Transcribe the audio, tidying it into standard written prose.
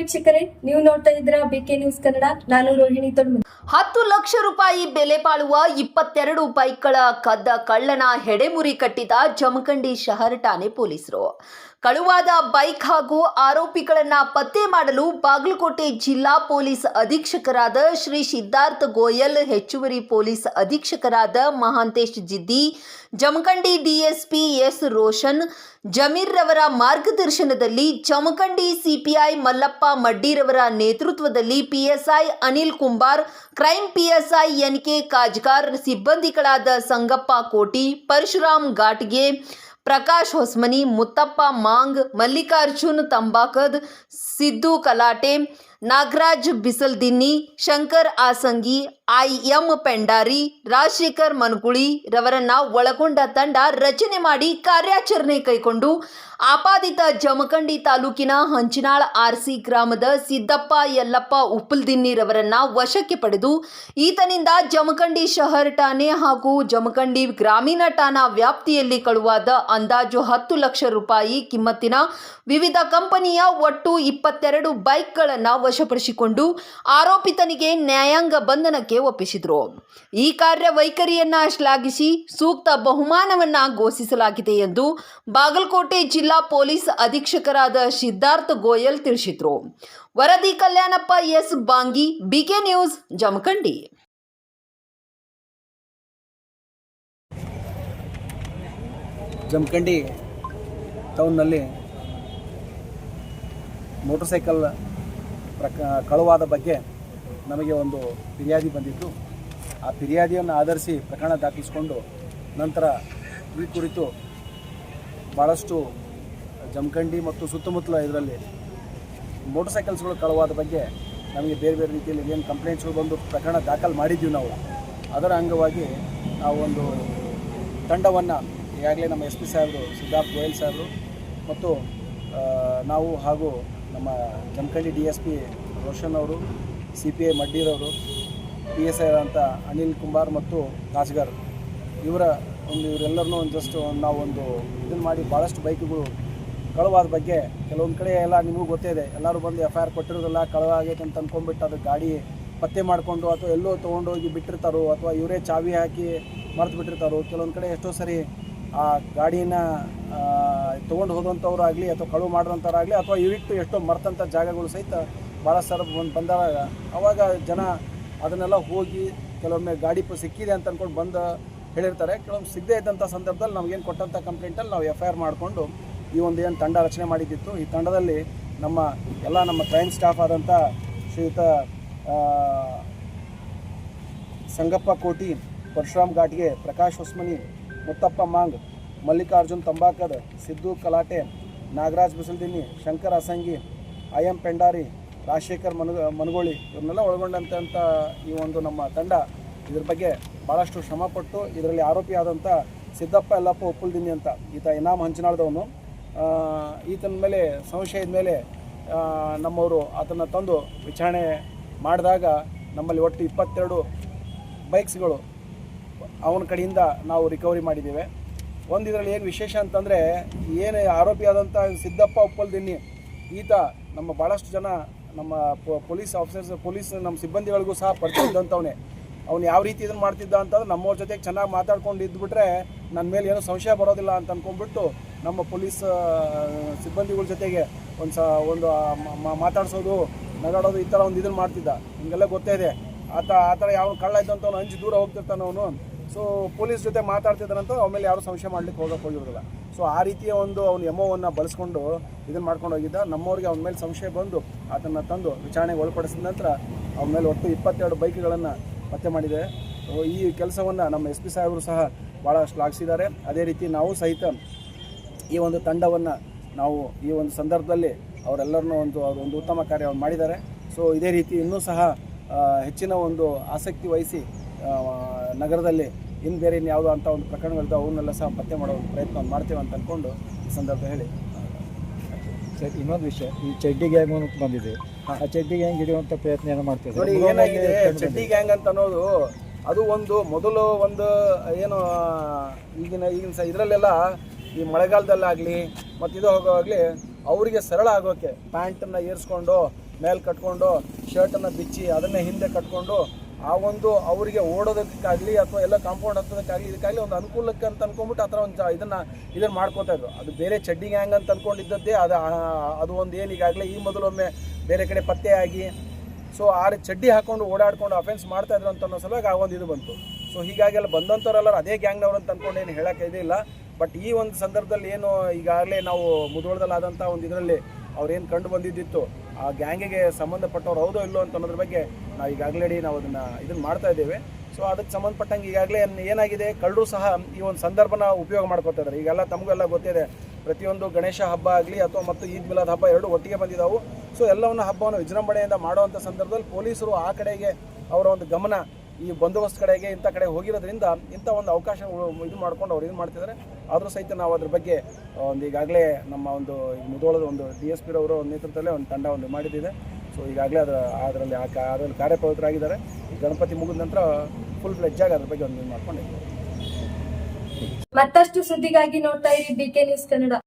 ವೀಕ್ಷಕರೇ, ನೀವು ನೋಡ್ತಾ ಇದ್ದೀರಾ ಬಿಕೆ ನ್ಯೂಸ್ ಕನ್ನಡ. ನಾನು ರೋಹಿಣಿ ತೊಡ್ಮನಿ. 10 ಲಕ್ಷ ರೂಪಾಯಿ ಬೆಲೆ ಬಾಳುವ 22 ಬೈಕ್ಗಳ ಕದ್ದ ಕಳ್ಳನ ಹೆಡೆಮುರಿ ಕಟ್ಟಿದ ಜಮಖಂಡಿ ಶಹರ ಠಾಣೆ ಪೊಲೀಸರು. ಕಳುವಾದ ಬೈಕ್ ಹಾಗೂ ಆರೋಪಿಗಳನ್ನ ಪತ್ತೆ ಮಾಡಲು ಬಾಗಲಕೋಟೆ ಜಿಲ್ಲಾ ಪೊಲೀಸ್ ಅಧೀಕ್ಷಕರಾದ ಶ್ರೀ ಸಿದ್ಧಾರ್ಥ ಗೋಯಲ್, ಹೆಚ್ಚುವರಿ ಪೊಲೀಸ್ ಅಧೀಕ್ಷಕರಾದ ಮಹಾಂತೇಶ್ ಜಿದ್ದಿ, ಜಮಖಂಡಿ ಡಿಎಸ್ಪಿ ಎಸ್ ರೋಷನ್ ಜಮೀರ್ ರವರ ಮಾರ್ಗದರ್ಶನದಲ್ಲಿ ಜಮಖಂಡಿ ಸಿಪಿಐ ಮಲ್ಲಪ್ಪ ಮಡ್ಡಿರವರ ನೇತೃತ್ವದಲ್ಲಿ PSI Anil Kumbar, crime PSI NK Kajgar, ಸಿಬ್ಬಂದಿಗಳಾದ ಸಂಗಪ್ಪ ಕೋಟಿ, ಪರಶುರಾಮ್ ಘಾಟ್ಗೆ, ಪ್ರಕಾಶ್ ಹೊಸ್ಮನಿ, ಮುತ್ತಪ್ಪ ಮಾಂಗ್, ಮಲ್ಲಿಕಾರ್ಜುನ್ ತಂಬಾಕದ್, ಸಿದ್ದು ಕಲಾಟೆ, ನಾಗರಾಜ್ ಬಿಸಲ್ದಿನ್ನಿ, ಶಂಕರ್ ಆಸಂಗಿ, ಐಎಂ ಪೆಂಡಾರಿ, ರಾಜಶೇಖರ್ ಮನಗುಳಿ ರವರನ್ನ ಒಳಗೊಂಡ ತಂಡ ರಚನೆ ಮಾಡಿ ಕಾರ್ಯಾಚರಣೆ ಕೈಗೊಂಡು ಆಪಾದಿತ ಜಮಖಂಡಿ ತಾಲೂಕಿನ ಹಂಚಿನಾಳ್ ಆರ್ಸಿ ಗ್ರಾಮದ ಸಿದ್ದಪ್ಪ ಯಲ್ಲಪ್ಪ ಉಪ್ಪಲ್ದಿನ್ನಿ ರವರನ್ನ ವಶಕ್ಕೆ ಪಡೆದು ಈತನಿಂದ ಜಮಖಂಡಿ ಶಹರ್ ಠಾಣೆ ಹಾಗೂ ಜಮಖಂಡಿ ಗ್ರಾಮೀಣ ಠಾಣಾ ವ್ಯಾಪ್ತಿಯಲ್ಲಿ ಕಳುವಾದ ಅಂದಾಜು 10 ಲಕ್ಷ ರೂಪಾಯಿ ಕಿಮ್ಮತ್ತಿನ ವಿವಿಧ ಕಂಪನಿಯ ಒಟ್ಟು 22 ಬೈಕ್ಗಳನ್ನು ವಶಪಡಿಸಿಕೊಂಡು ಆರೋಪಿತನಿಗೆ ನ್ಯಾಯಾಂಗ ಬಂಧನಕ್ಕೆ ಒಪ್ಪಿಸಿದರು. ಈ ಕಾರ್ಯವೈಖರಿಯನ್ನ ಶ್ಲಾಘಿಸಿ ಸೂಕ್ತ ಬಹುಮಾನವನ್ನ ಘೋಷಿಸಲಾಗಿದೆ ಎಂದು ಬಾಗಲಕೋಟೆ ಜಿಲ್ಲಾ ಪೊಲೀಸ್ ಅಧೀಕ್ಷಕರಾದ ಸಿದ್ಧಾರ್ಥ ಗೋಯಲ್ ತಿಳಿಸಿದರು. ವರದಿ Kalyanappa S Bangi, BK news, Jamkhandi. Jamkhandi ಟೌನ್ನಲ್ಲಿ ಮೋಟರ್ ಸೈಕಲ್ ಕಳುವಾದ ಬಗ್ಗೆ ನಮಗೆ ಒಂದು ಫಿರ್ಯಾದಿ ಬಂದಿತ್ತು. ಆ ಫಿರ್ಯಾದಿಯನ್ನು ಆಧರಿಸಿ ಪ್ರಕರಣ ದಾಖಲಿಸಿಕೊಂಡು ನಂತರ ಈ ಕುರಿತು ಭಾಳಷ್ಟು ಜಮಖಂಡಿ ಮತ್ತು ಸುತ್ತಮುತ್ತಲ ಇದರಲ್ಲಿ ಮೋಟರ್ ಸೈಕಲ್ಸ್ಗಳು ಕಳುವಾದ ಬಗ್ಗೆ ನಮಗೆ ಬೇರೆ ಬೇರೆ ರೀತಿಯಲ್ಲಿ ಏನು ಕಂಪ್ಲೇಂಟ್ಸ್ಗಳು ಬಂದು ಪ್ರಕರಣ ದಾಖಲು ಮಾಡಿದ್ದೀವಿ ನಾವು. ಅದರ ಅಂಗವಾಗಿ ನಾವು ಒಂದು ತಂಡವನ್ನು ಈಗಾಗಲೇ ನಮ್ಮ ಎಸ್ ಪಿ ಸಾಹೇಬರು ಸಿದ್ಧಾರ್ಥ ಗೋಯಲ್ ಸಾಹೇಬರು ಮತ್ತು ನಾವು ಹಾಗೂ ನಮ್ಮ ಜಮಖಂಡಿ DSP ರೋಷನ್ ಅವರು, CPI ಮಡ್ಡಿರವರು, PSI ಅಂತ ಅನಿಲ್ ಕುಂಬಾರ್ ಮತ್ತು ಕಾಜ್ಗಾರ್ ಇವರೆಲ್ಲರನ್ನೂ ಜಸ್ಟ್ ನಾವು ಒಂದು ಇದನ್ನು ಮಾಡಿ ಭಾಳಷ್ಟು ಬೈಕ್ಗಳು ಕಳುವಾದ ಬಗ್ಗೆ ಕೆಲವೊಂದು ಕಡೆ ಎಲ್ಲ ನಿಮಗೂ ಗೊತ್ತೇ ಇದೆ, ಎಲ್ಲರೂ ಬಂದು FIR ಕೊಟ್ಟಿರೋದಲ್ಲ, ಕಳುವಾಗೈತೆ ಅಂತ ಅಂದ್ಕೊಂಡ್ಬಿಟ್ಟು ಅದು ಗಾಡಿ ಪತ್ತೆ ಮಾಡಿಕೊಂಡು ಅಥವಾ ಎಲ್ಲೋ ತೊಗೊಂಡೋಗಿ ಬಿಟ್ಟಿರ್ತಾರೋ ಅಥವಾ ಇವರೇ ಚಾವಿ ಹಾಕಿ ಮರೆತು ಬಿಟ್ಟಿರ್ತಾರೋ. ಕೆಲವೊಂದು ಕಡೆ ಎಷ್ಟೋ ಸರಿ ಆ ಗಾಡಿನ ತೊಗೊಂಡು ಹೋದಂಥವ್ರು ಆಗಲಿ ಅಥವಾ ಕಳುವು ಮಾಡಿರೋಂಥವ್ರಾಗಲಿ ಅಥವಾ ಇವಿಟ್ಟು ಎಷ್ಟೋ ಮರ್ತಂಥ ಜಾಗಗಳು ಸಹಿತ ಭಾಳ ಸಲ ಬಂದಾಗ ಆವಾಗ ಜನ ಅದನ್ನೆಲ್ಲ ಹೋಗಿ ಕೆಲವೊಮ್ಮೆ ಗಾಡಿ ಸಿಕ್ಕಿದೆ ಅಂತ ಅಂದ್ಕೊಂಡು ಬಂದು ಹೇಳಿರ್ತಾರೆ. ಕೆಲವೊಮ್ಮೆ ಸಿಗದೇ ಇದ್ದಂಥ ಸಂದರ್ಭದಲ್ಲಿ ನಮಗೇನು ಕೊಟ್ಟಂಥ ಕಂಪ್ಲೇಂಟಲ್ಲಿ ನಾವು FIR ಮಾಡಿಕೊಂಡು ಈ ಒಂದು ಏನು ತಂಡ ರಚನೆ ಮಾಡಿದ್ದಿತ್ತು. ಈ ತಂಡದಲ್ಲಿ ನಮ್ಮ ಕ್ರೈಮ್ ಸ್ಟಾಫ್ ಆದಂಥ ಶ್ರೀಯುತ ಸಂಗಪ್ಪ ಕೋಟಿ, ಪರಶುರಾಮ್ ಘಾಟ್ಗೆ, ಪ್ರಕಾಶ್ ಹೊಸ್ಮನಿ, ಮುತ್ತಪ್ಪ ಮಾಂಗ್, ಮಲ್ಲಿಕಾರ್ಜುನ್ ತಂಬಾಕದ್, ಸಿದ್ದು ಕಲಾಟೆ, ನಾಗರಾಜ್ ಬಿಸಲ್ದಿನ್ನಿ, ಶಂಕರ್ ಆಸಂಗಿ, IM ಪೆಂಡಾರಿ, ರಾಜಶೇಖರ್ ಮನಗೋಳಿ ಇವ್ರನ್ನೆಲ್ಲ ಒಳಗೊಂಡಂಥ ಈ ಒಂದು ನಮ್ಮ ತಂಡ ಇದ್ರ ಬಗ್ಗೆ ಭಾಳಷ್ಟು ಶ್ರಮಪಟ್ಟು ಇದರಲ್ಲಿ ಆರೋಪಿಯಾದಂಥ ಸಿದ್ದಪ್ಪ ಯಲ್ಲಪ್ಪ ಉಪ್ಪಲ್ದಿನ್ನಿ ಅಂತ ಈತ ಇನಾಮ್ ಹಂಚಿನಾಳ್ದವನು. ಈತನ ಮೇಲೆ ಸಂಶಯದ ಮೇಲೆ ನಮ್ಮವರು ಆತನ ತಂದು ವಿಚಾರಣೆ ಮಾಡಿದಾಗ ನಮ್ಮಲ್ಲಿ ಒಟ್ಟು 22 ಬೈಕ್ಸ್ಗಳು ಅವನ ಕಡೆಯಿಂದ ನಾವು ರಿಕವರಿ ಮಾಡಿದ್ದೇವೆ. ಒಂದು ಇದರಲ್ಲಿ ಏನು ವಿಶೇಷ ಅಂತಂದರೆ, ಏನು ಆರೋಪಿಯಾದಂಥ ಸಿದ್ದಪ್ಪ ಉಪ್ಪಲ್ದಿನ್ನಿ ಈತ ನಮ್ಮ ಭಾಳಷ್ಟು ಜನ ನಮ್ಮ ಪೊಲೀಸ್ ಆಫೀಸರ್ಸ್, ನಮ್ಮ ಸಿಬ್ಬಂದಿಗಳಿಗೂ ಸಹ ಪರಿಚಯ ಇದ್ದಂಥವನೇ. ಅವ್ನು ಯಾವ ರೀತಿ ಇದನ್ನು ಮಾಡ್ತಿದ್ದ ಅಂತಂದ್ರೆ ನಮ್ಮವ್ರ ಜೊತೆಗೆ ಚೆನ್ನಾಗಿ ಮಾತಾಡ್ಕೊಂಡು ಇದ್ಬಿಟ್ರೆ ನನ್ನ ಮೇಲೆ ಏನೂ ಸಂಶಯ ಬರೋದಿಲ್ಲ ಅಂತ ಅಂದ್ಕೊಂಡ್ಬಿಟ್ಟು ನಮ್ಮ ಪೊಲೀಸ್ ಸಿಬ್ಬಂದಿಗಳ ಜೊತೆಗೆ ಒಂದು ಮಾತಾಡ್ಸೋದು, ನಗಾಡೋದು, ಈ ಥರ ಒಂದು ಇದನ್ನು ಮಾಡ್ತಿದ್ದ. ನಿಮಗೆಲ್ಲ ಗೊತ್ತೇ ಇದೆ. ಆ ಥರ ಯಾವ ಕಳ್ಳ ಇದ್ದಂಥವ್ನು ಅಂಜಿ ದೂರ ಹೋಗ್ತಿರ್ತಾನೆ ಅವನು. ಸೊ ಪೊಲೀಸ್ ಜೊತೆ ಮಾತಾಡ್ತಿದ್ದಾನಂತ ಆಮೇಲೆ ಯಾರು ಸಂಶಯ ಮಾಡಲಿಕ್ಕೆ ಹೋಗಿರೋದಿಲ್ಲ. ಸೊ ಆ ರೀತಿಯ ಒಂದು ಅವನು ಎಮೋವನ್ನು ಬಳಸ್ಕೊಂಡು ಇದನ್ನು ಮಾಡ್ಕೊಂಡು ಹೋಗಿದ್ದ. ನಮ್ಮವ್ರಿಗೆ ಅವನ ಮೇಲೆ ಸಂಶಯ ಬಂದು ಅದನ್ನು ತಂದು ವಿಚಾರಣೆಗೆ ಒಳಪಡಿಸಿದ ನಂತರ ಅವನ ಮೇಲೆ ಒಟ್ಟು 22 ಬೈಕ್ಗಳನ್ನು ಪತ್ತೆ ಮಾಡಿದ್ದೇವೆ. ಈ ಕೆಲಸವನ್ನು ನಮ್ಮ SP ಸಾಹೇಬರು ಸಹ ಭಾಳ ಶ್ಲಾಘಿಸಿದ್ದಾರೆ. ಅದೇ ರೀತಿ ನಾವು ಸಹಿತ ಈ ಒಂದು ತಂಡವನ್ನು ನಾವು ಈ ಒಂದು ಸಂದರ್ಭದಲ್ಲಿ ಅವರೆಲ್ಲರನ್ನೂ ಒಂದು ಉತ್ತಮ ಕಾರ್ಯವನ್ನು ಮಾಡಿದ್ದಾರೆ. ಸೊ ಇದೇ ರೀತಿ ಇನ್ನೂ ಸಹ ಹೆಚ್ಚಿನ ಒಂದು ಆಸಕ್ತಿ ವಹಿಸಿ ನಗರದಲ್ಲಿ ಬೇರೆ ಯಾವುದೋ ಅಂಥ ಒಂದು ಪ್ರಕರಣಗಳಿದ್ದು ಅವನ್ನೆಲ್ಲ ಸಹ ಪತ್ತೆ ಮಾಡೋ ಒಂದು ಪ್ರಯತ್ನವನ್ನು ಮಾಡ್ತೇವೆ ಅಂತ ಅಂದ್ಕೊಂಡು ಈ ಸಂದರ್ಭ ಹೇಳಿ. ಸರ್, ಇನ್ನೊಂದು ವಿಷಯ, ಈ ಚಡ್ಡಿ ಗ್ಯಾಂಗ್ ಬಂದಿದೆ. ಆ ಚಡ್ಡಿ ಗ್ಯಾಂಗ್ ಹಿಡಿಯುವಂಥ ಪ್ರಯತ್ನ ಏನೋ ಮಾಡ್ತೀವಿ. ನೋಡಿ, ಏನಾಗಿದೆ ಚಡ್ಡಿ ಗ್ಯಾಂಗ್ ಅಂತ ಅನ್ನೋದು, ಅದು ಮೊದಲು ಏನು ಈಗಿನ ಇದರಲ್ಲೆಲ್ಲ ಈ ಮಳೆಗಾಲದಲ್ಲಾಗಲಿ ಮತ್ತು ಇದು ಹೋಗೋವಾಗಲಿ ಅವರಿಗೆ ಸರಳ ಆಗೋಕ್ಕೆ ಪ್ಯಾಂಟನ್ನು ಏರಿಸ್ಕೊಂಡು ಮೇಲೆ ಕಟ್ಕೊಂಡು ಶರ್ಟನ್ನು ಬಿಚ್ಚಿ ಅದನ್ನೇ ಹಿಂದೆ ಕಟ್ಕೊಂಡು ಆ ಒಂದು ಅವರಿಗೆ ಓಡೋದಕ್ಕಾಗಲಿ ಅಥವಾ ಎಲ್ಲ ಕಾಂಪೌಂಡ್ ಹತ್ತೋದಕ್ಕಾಗಲಿ ಇದಕ್ಕಾಗಲಿ ಒಂದು ಅನುಕೂಲಕ್ಕೆ ಅಂತ ಅಂದ್ಕೊಂಡ್ಬಿಟ್ಟು ಆ ಥರ ಒಂದು ಇದನ್ನು ಮಾಡ್ಕೋತಾ ಇದ್ರು. ಅದು ಬೇರೆ ಚಡ್ಡಿ ಗ್ಯಾಂಗ್ ಅಂತ ಅಂದ್ಕೊಂಡಿದ್ದದ್ದೇ ಅದು ಒಂದು ಏನು ಈಗಾಗಲೇ ಈ ಮೊದಲೊಮ್ಮೆ ಬೇರೆ ಕಡೆ ಪತ್ತೆಯಾಗಿ ಸೊ ಆ ಚಡ್ಡಿ ಹಾಕ್ಕೊಂಡು ಓಡಾಡ್ಕೊಂಡು ಅಫೆನ್ಸ್ ಮಾಡ್ತಾಯಿದ್ರು ಅಂತ ಅನ್ನೋ ಸಲುವಾಗಿ ಆ ಒಂದು ಇದು ಬಂತು. ಸೊ ಹೀಗಾಗಿ ಎಲ್ಲ ಬಂದಂಥವ್ರೆಲ್ಲರೂ ಅದೇ ಗ್ಯಾಂಗ್ನವ್ರು ಅಂತ ಅಂದ್ಕೊಂಡು ಏನು ಹೇಳೋಕ್ಕೆ ಇದಿಲ್ಲ. ಬಟ್ ಈ ಒಂದು ಸಂದರ್ಭದಲ್ಲಿ ಏನು ಈಗಾಗಲೇ ನಾವು ಮುಧೋಳದಲ್ಲಾದಂಥ ಒಂದು ಇದರಲ್ಲಿ ಅವ್ರೇನು ಕಂಡು ಬಂದಿದ್ದಿತ್ತು ಆ ಗ್ಯಾಂಗಿಗೆ ಸಂಬಂಧಪಟ್ಟವ್ರು ಹೌದೋ ಇಲ್ಲೋ ಅಂತ ಅನ್ನೋದ್ರ ಬಗ್ಗೆ ನಾವು ಈಗಾಗಲೇ ನಾವು ಇದನ್ನು ಮಾಡ್ತಾ ಇದ್ದೇವೆ. ಸೊ ಅದಕ್ಕೆ ಸಂಬಂಧಪಟ್ಟಂಗೆ ಈಗಾಗಲೇ ಏನಾಗಿದೆ, ಕಳ್ಳರು ಸಹ ಈ ಒಂದು ಸಂದರ್ಭನ ಉಪಯೋಗ ಮಾಡ್ಕೊತಾ ಇದ್ದಾರೆ. ಈಗೆಲ್ಲ ತಮಗೆಲ್ಲ ಗೊತ್ತಿದೆ, ಪ್ರತಿಯೊಂದು ಗಣೇಶ ಹಬ್ಬ ಆಗಲಿ ಅಥವಾ ಮತ್ತು ಈದ್ ಮಿಲಾದ್ ಹಬ್ಬ ಎರಡೂ ಒಟ್ಟಿಗೆ ಬಂದಿದ್ದಾವೆ. ಸೊ ಎಲ್ಲವನ್ನು ಹಬ್ಬವನ್ನು ವಿಜೃಂಭಣೆಯಿಂದ ಮಾಡುವಂಥ ಸಂದರ್ಭದಲ್ಲಿ ಪೊಲೀಸರು ಆ ಕಡೆಗೆ ಅವರ ಒಂದು ಗಮನ ಈ ಬಂದೋಬಸ್ತ್ ಕಡೆಗೆ ಇಂಥ ಕಡೆ ಹೋಗಿರೋದ್ರಿಂದ ಇಂಥ ಒಂದು ಅವಕಾಶ ಇದು ಮಾಡ್ಕೊಂಡು ಅವ್ರು ಇದು ಮಾಡ್ತಿದ್ದಾರೆ. ಆದರೂ ಸಹಿತ ನಾವು ಅದ್ರ ಬಗ್ಗೆ ಒಂದು ಈಗಾಗಲೇ ನಮ್ಮ ಒಂದು ಮುಧೋಳದ ಒಂದು DSP ರವರ ನೇತೃತ್ವದಲ್ಲೇ ಒಂದು ತಂಡ ಒಂದು ಮಾಡಿದ್ದಿದೆ. ಸೊ ಈಗಾಗಲೇ ಅದರಲ್ಲಿ ಕಾರ್ಯಪ್ರವೃತ್ತರಾಗಿದ್ದಾರೆ. ಗಣಪತಿ ಮುಗಿದ ನಂತರ ಫುಲ್ ಫ್ಲೆಡ್ಜಾಗಿ ಅದ್ರ ಬಗ್ಗೆ ಒಂದು ಇದು ಮಾಡ್ಕೊಂಡಿದ್ದೀವಿ. ಮತ್ತಷ್ಟು ಸುದ್ದಿಗಾಗಿ ನೋಡ್ತಾ ಇರಿ BK ನ್ಯೂಸ್ ಕನ್ನಡ.